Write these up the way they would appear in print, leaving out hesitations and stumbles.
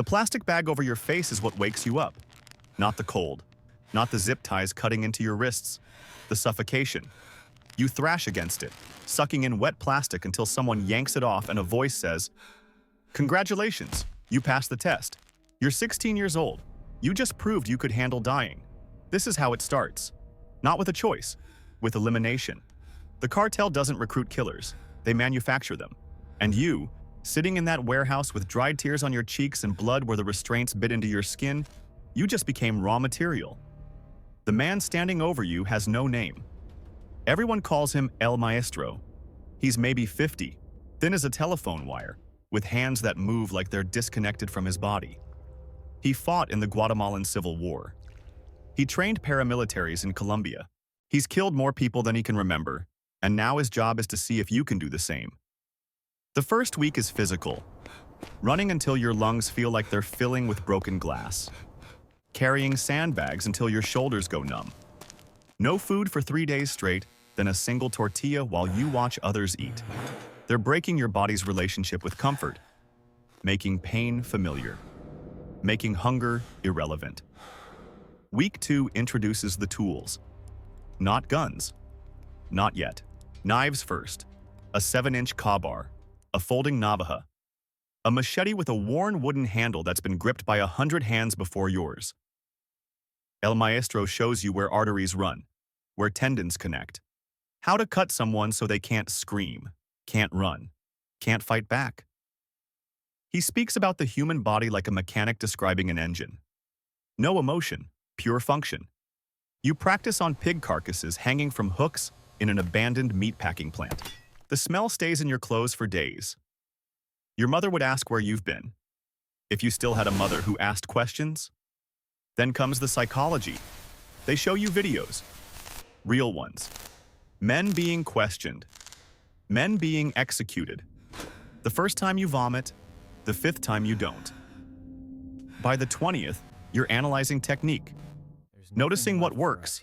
The plastic bag over your face is what wakes you up, not the cold, not the zip ties cutting into your wrists, the suffocation. You thrash against it, sucking in wet plastic until someone yanks it off and a voice says, "Congratulations, you passed the test. You're 16 years old. You just proved you could handle dying." This is how it starts. Not with a choice, with elimination. The cartel doesn't recruit killers, they manufacture them. And you, sitting in that warehouse with dried tears on your cheeks and blood where the restraints bit into your skin, you just became raw material. The man standing over you has no name. Everyone calls him El Maestro. He's maybe 50, thin as a telephone wire, with hands that move like they're disconnected from his body. He fought in the Guatemalan Civil War. He trained paramilitaries in Colombia. He's killed more people than he can remember, and now his job is to see if you can do the same. The first week is physical, running until your lungs feel like they're filling with broken glass, carrying sandbags until your shoulders go numb. No food for 3 days straight, then a single tortilla while you watch others eat. They're breaking your body's relationship with comfort, making pain familiar, making hunger irrelevant. Week 2 introduces the tools. Not guns. Not yet. Knives first. A 7-inch crowbar. A folding navaja. A machete with a worn wooden handle that's been gripped by 100 hands before yours. El Maestro shows you where arteries run, where tendons connect, how to cut someone so they can't scream, can't run, can't fight back. He speaks about the human body like a mechanic describing an engine. No emotion, pure function. You practice on pig carcasses hanging from hooks in an abandoned meatpacking plant. The smell stays in your clothes for days. Your mother would ask where you've been, if you still had a mother who asked questions. Then comes the psychology. They show you videos, real ones. Men being questioned, men being executed. The first time you vomit, the 5th time you don't. By the 20th, you're analyzing technique, noticing what works,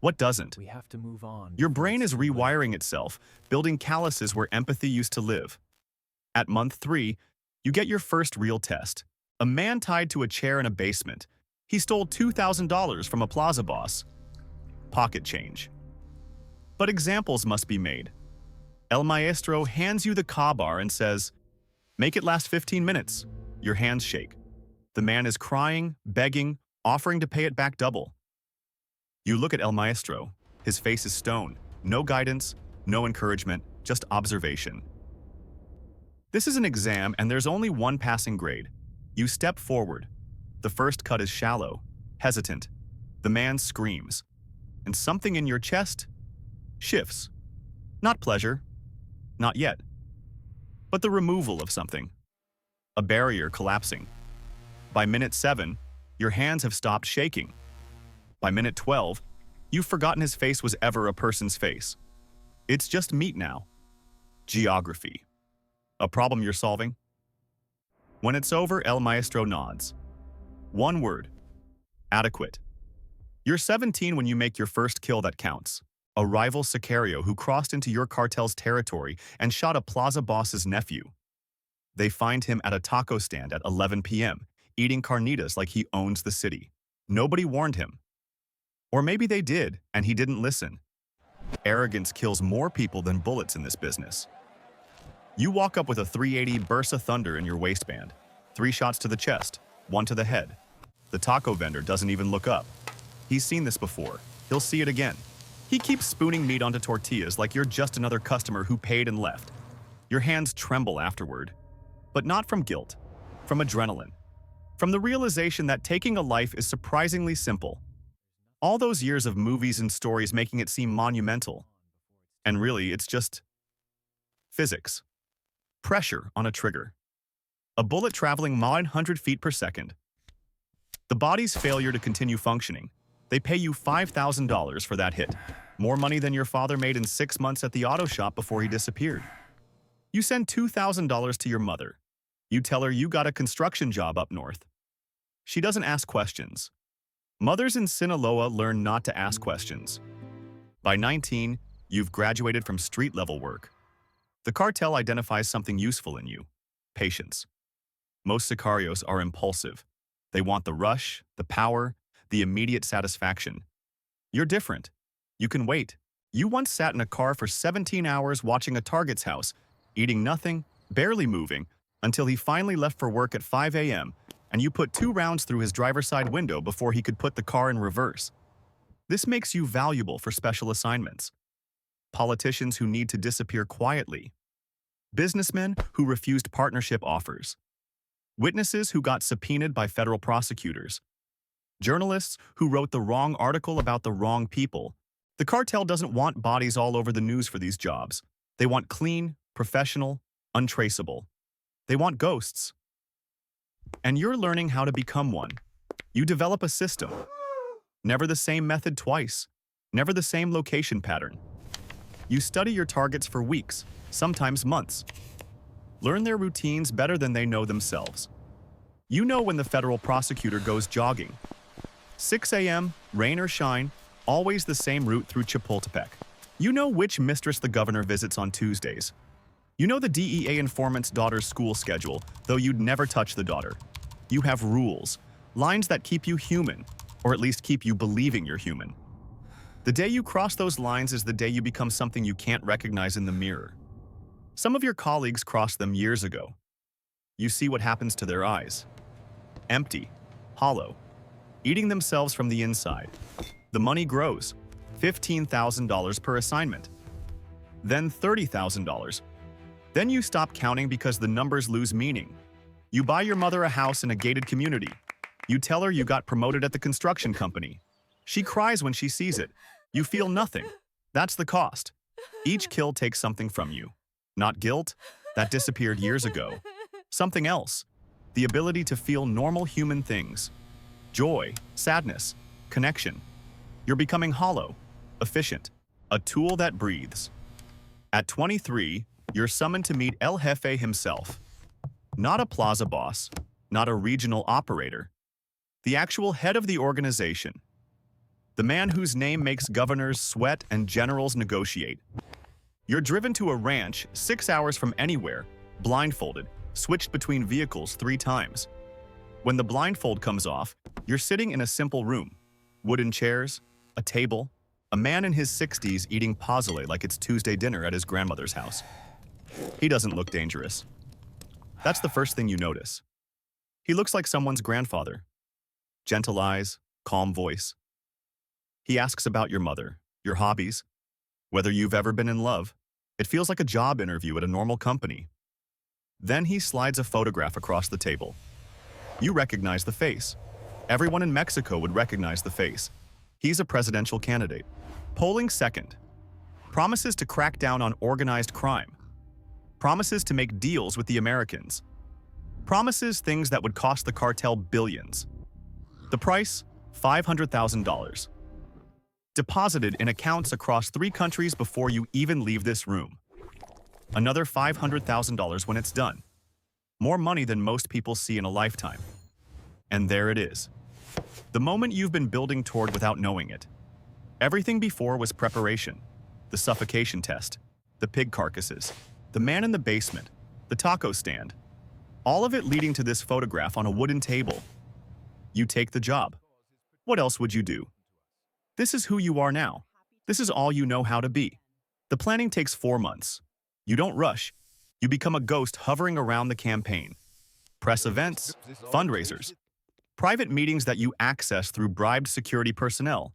what doesn't. We have to move on. Your brain is rewiring itself, building calluses where empathy used to live. At month 3, you get your first real test. A man tied to a chair in a basement. He stole $2,000 from a plaza boss. Pocket change. But examples must be made. El Maestro hands you the crowbar and says, "Make it last 15 minutes. Your hands shake. The man is crying, begging, offering to pay it back double. You look at El Maestro. His face is stone. No guidance, no encouragement, just observation. This is an exam and there's only one passing grade. You step forward. The first cut is shallow, hesitant. The man screams. And something in your chest shifts. Not pleasure. Not yet. But the removal of something. A barrier collapsing. By minute 7, your hands have stopped shaking. By minute 12, you've forgotten his face was ever a person's face. It's just meat now. Geography. A problem you're solving? When it's over, El Maestro nods. One word. Adequate. You're 17 when you make your first kill that counts. A rival sicario who crossed into your cartel's territory and shot a plaza boss's nephew. They find him at a taco stand at 11 p.m., eating carnitas like he owns the city. Nobody warned him. Or maybe they did, and he didn't listen. Arrogance kills more people than bullets in this business. You walk up with a 380 burst of thunder in your waistband. 3 shots to the chest, 1 to the head. The taco vendor doesn't even look up. He's seen this before. He'll see it again. He keeps spooning meat onto tortillas like you're just another customer who paid and left. Your hands tremble afterward. But not from guilt, from adrenaline. From the realization that taking a life is surprisingly simple. All those years of movies and stories making it seem monumental. And really, it's just physics. Pressure on a trigger. A bullet traveling 900 feet per second. The body's failure to continue functioning. They pay you $5,000 for that hit. More money than your father made in 6 months at the auto shop before he disappeared. You send $2,000 to your mother. You tell her you got a construction job up north. She doesn't ask questions. Mothers in Sinaloa learn not to ask questions. By 19, you've graduated from street-level work. The cartel identifies something useful in you: patience. Most sicarios are impulsive. They want the rush, the power, the immediate satisfaction. You're different. You can wait. You once sat in a car for 17 hours watching a target's house, eating nothing, barely moving, until he finally left for work at 5 a.m., and you put 2 rounds through his driver's side window before he could put the car in reverse. This makes you valuable for special assignments. Politicians who need to disappear quietly. Businessmen who refused partnership offers. Witnesses who got subpoenaed by federal prosecutors. Journalists who wrote the wrong article about the wrong people. The cartel doesn't want bodies all over the news for these jobs. They want clean, professional, untraceable. They want ghosts. And you're learning how to become one. You develop a system. Never the same method twice. Never the same location pattern. You study your targets for weeks, sometimes months. Learn their routines better than they know themselves. You know when the federal prosecutor goes jogging. 6 a.m., rain or shine, always the same route through Chapultepec. You know which mistress the governor visits on Tuesdays. You know the DEA informant's daughter's school schedule, though you'd never touch the daughter. You have rules, lines that keep you human, or at least keep you believing you're human. The day you cross those lines is the day you become something you can't recognize in the mirror. Some of your colleagues crossed them years ago. You see what happens to their eyes. Empty, hollow, eating themselves from the inside. The money grows, $15,000 per assignment. Then $30,000. Then you stop counting because the numbers lose meaning. You buy your mother a house in a gated community. You tell her you got promoted at the construction company. She cries when she sees it. You feel nothing. That's the cost. Each kill takes something from you. Not guilt, that disappeared years ago. Something else. The ability to feel normal human things. Joy, sadness, connection. You're becoming hollow, efficient, a tool that breathes. At 23, you're summoned to meet El Jefe himself. Not a plaza boss, not a regional operator. The actual head of the organization. The man whose name makes governors sweat and generals negotiate. You're driven to a ranch 6 hours from anywhere, blindfolded, switched between vehicles 3 times. When the blindfold comes off, you're sitting in a simple room. Wooden chairs, a table, a man in his 60s eating pozole like it's Tuesday dinner at his grandmother's house. He doesn't look dangerous. That's the first thing you notice. He looks like someone's grandfather. Gentle eyes, calm voice. He asks about your mother, your hobbies, whether you've ever been in love. It feels like a job interview at a normal company. Then he slides a photograph across the table. You recognize the face. Everyone in Mexico would recognize the face. He's a presidential candidate. Polling second. Promises to crack down on organized crime. Promises to make deals with the Americans. Promises things that would cost the cartel billions. The price, $500,000. Deposited in accounts across 3 countries before you even leave this room. Another $500,000 when it's done. More money than most people see in a lifetime. And there it is. The moment you've been building toward without knowing it. Everything before was preparation. The suffocation test. The pig carcasses. The man in the basement. The taco stand. All of it leading to this photograph on a wooden table. You take the job. What else would you do? This is who you are now. This is all you know how to be. The planning takes 4 months. You don't rush. You become a ghost hovering around the campaign. Press events, fundraisers, private meetings that you access through bribed security personnel.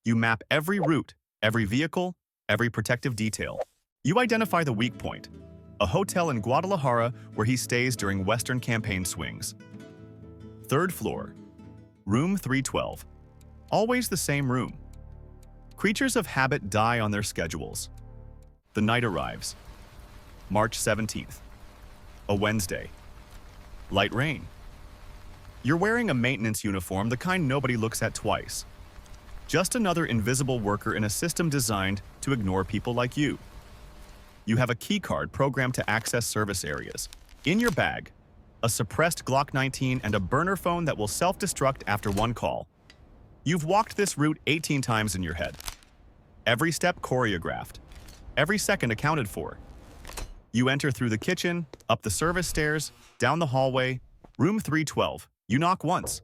You map every route, every vehicle, every protective detail. You identify the weak point, a hotel in Guadalajara where he stays during Western campaign swings. 3rd floor, room 312. Always the same room. Creatures of habit die on their schedules. The night arrives. March 17th. A Wednesday. Light rain. You're wearing a maintenance uniform, the kind nobody looks at twice. Just another invisible worker in a system designed to ignore people like you. You have a key card programmed to access service areas. In your bag, a suppressed Glock 19 and a burner phone that will self-destruct after 1 call. You've walked this route 18 times in your head. Every step choreographed. Every second accounted for. You enter through the kitchen, up the service stairs, down the hallway, Room 312. You knock once.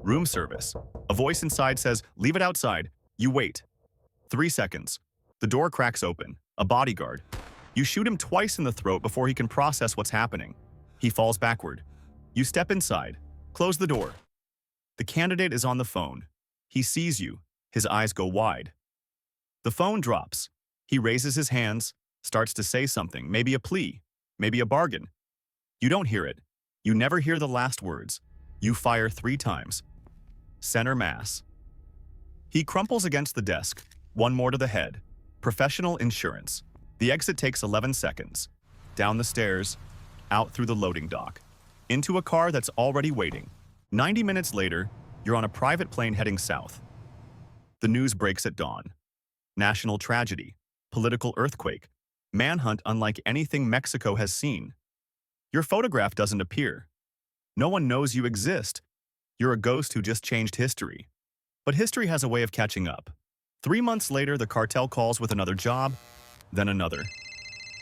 Room service. A voice inside says, "Leave it outside." You wait. 3 seconds. The door cracks open. A bodyguard. You shoot him twice in the throat before he can process what's happening. He falls backward. You step inside. Close the door. The candidate is on the phone. He sees you. His eyes go wide. The phone drops. He raises his hands, starts to say something, maybe a plea, maybe a bargain. You don't hear it. You never hear the last words. You fire 3 times. Center mass. He crumples against the desk. One more to the head. Professional insurance. The exit takes 11 seconds. Down the stairs, out through the loading dock, into a car that's already waiting. 90 minutes later, you're on a private plane heading south. The news breaks at dawn. National tragedy, political earthquake, manhunt unlike anything Mexico has seen. Your photograph doesn't appear. No one knows you exist. You're a ghost who just changed history. But history has a way of catching up. 3 months later, the cartel calls with another job, then another.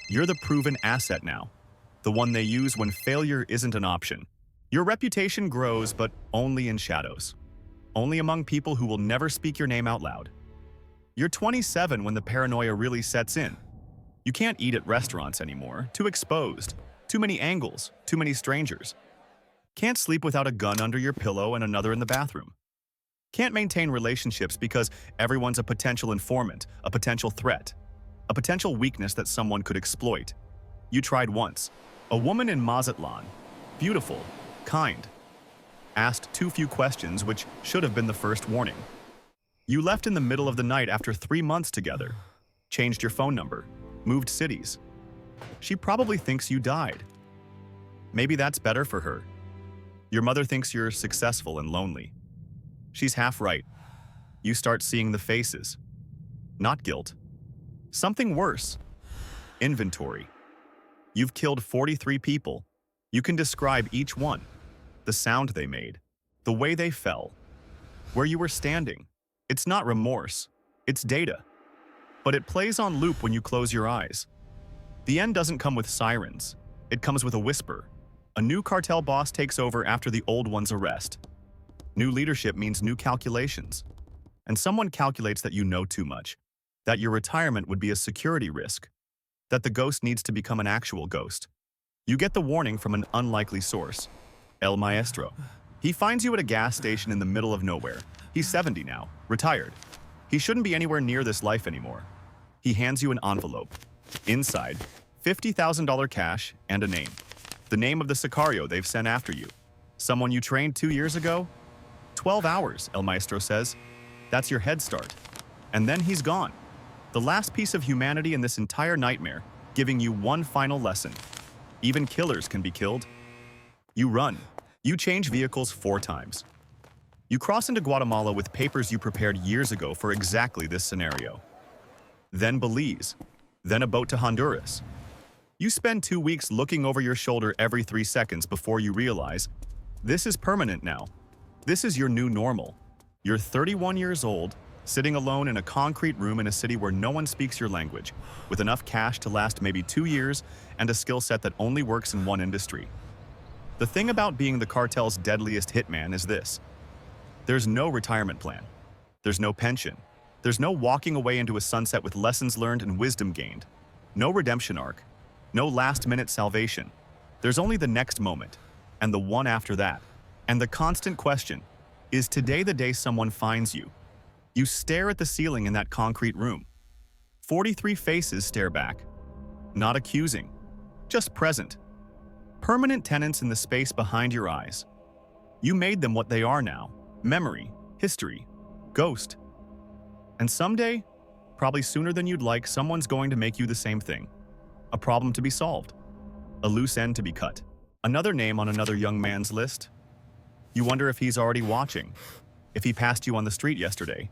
You're the proven asset now, the one they use when failure isn't an option. Your reputation grows, but only in shadows. Only among people who will never speak your name out loud. You're 27 when the paranoia really sets in. You can't eat at restaurants anymore, too exposed, too many angles, too many strangers. Can't sleep without a gun under your pillow and another in the bathroom. Can't maintain relationships because everyone's a potential informant, a potential threat, a potential weakness that someone could exploit. You tried once. A woman in Mazatlan, beautiful, kind, asked too few questions, which should have been the first warning. You left in the middle of the night after 3 months together, changed your phone number, moved cities. She probably thinks you died. Maybe that's better for her. Your mother thinks you're successful and lonely. She's half right. You start seeing the faces. Not guilt. Something worse. Inventory. You've killed 43 people. You can describe each one. The sound they made. The way they fell. Where you were standing. It's not remorse. It's data. But it plays on loop when you close your eyes. The end doesn't come with sirens. It comes with a whisper. A new cartel boss takes over after the old one's arrest. New leadership means new calculations. And someone calculates that you know too much, that your retirement would be a security risk, that the ghost needs to become an actual ghost. You get the warning from an unlikely source, El Maestro. He finds you at a gas station in the middle of nowhere. He's 70 now, retired. He shouldn't be anywhere near this life anymore. He hands you an envelope. Inside, $50,000 cash and a name. The name of the Sicario they've sent after you. Someone you trained 2 years ago? 12 hours, El Maestro says. That's your head start. And then he's gone. The last piece of humanity in this entire nightmare, giving you one final lesson. Even killers can be killed. You run. You change vehicles 4 times. You cross into Guatemala with papers you prepared years ago for exactly this scenario. Then Belize. Then a boat to Honduras. You spend 2 weeks looking over your shoulder every 3 seconds before you realize, this is permanent now. This is your new normal. You're 31 years old, sitting alone in a concrete room in a city where no one speaks your language, with enough cash to last maybe 2 years and a skill set that only works in one industry. The thing about being the cartel's deadliest hitman is this. There's no retirement plan. There's no pension. There's no walking away into a sunset with lessons learned and wisdom gained. No redemption arc. No last-minute salvation. There's only the next moment, and the one after that. And the constant question, is today the day someone finds you? You stare at the ceiling in that concrete room. 43 faces stare back. Not accusing, just present. Permanent tenants in the space behind your eyes. You made them what they are now. Memory, history, ghost. And someday, probably sooner than you'd like, someone's going to make you the same thing. A problem to be solved. A loose end to be cut. Another name on another young man's list. You wonder if he's already watching, if he passed you on the street yesterday,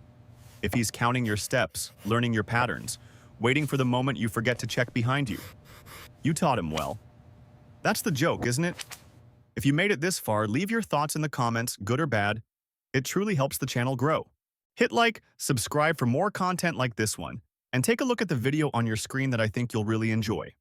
if he's counting your steps, learning your patterns, waiting for the moment you forget to check behind you. You taught him well. That's the joke, isn't it? If you made it this far, leave your thoughts in the comments, good or bad. It truly helps the channel grow. Hit like, subscribe for more content like this one, and take a look at the video on your screen that I think you'll really enjoy.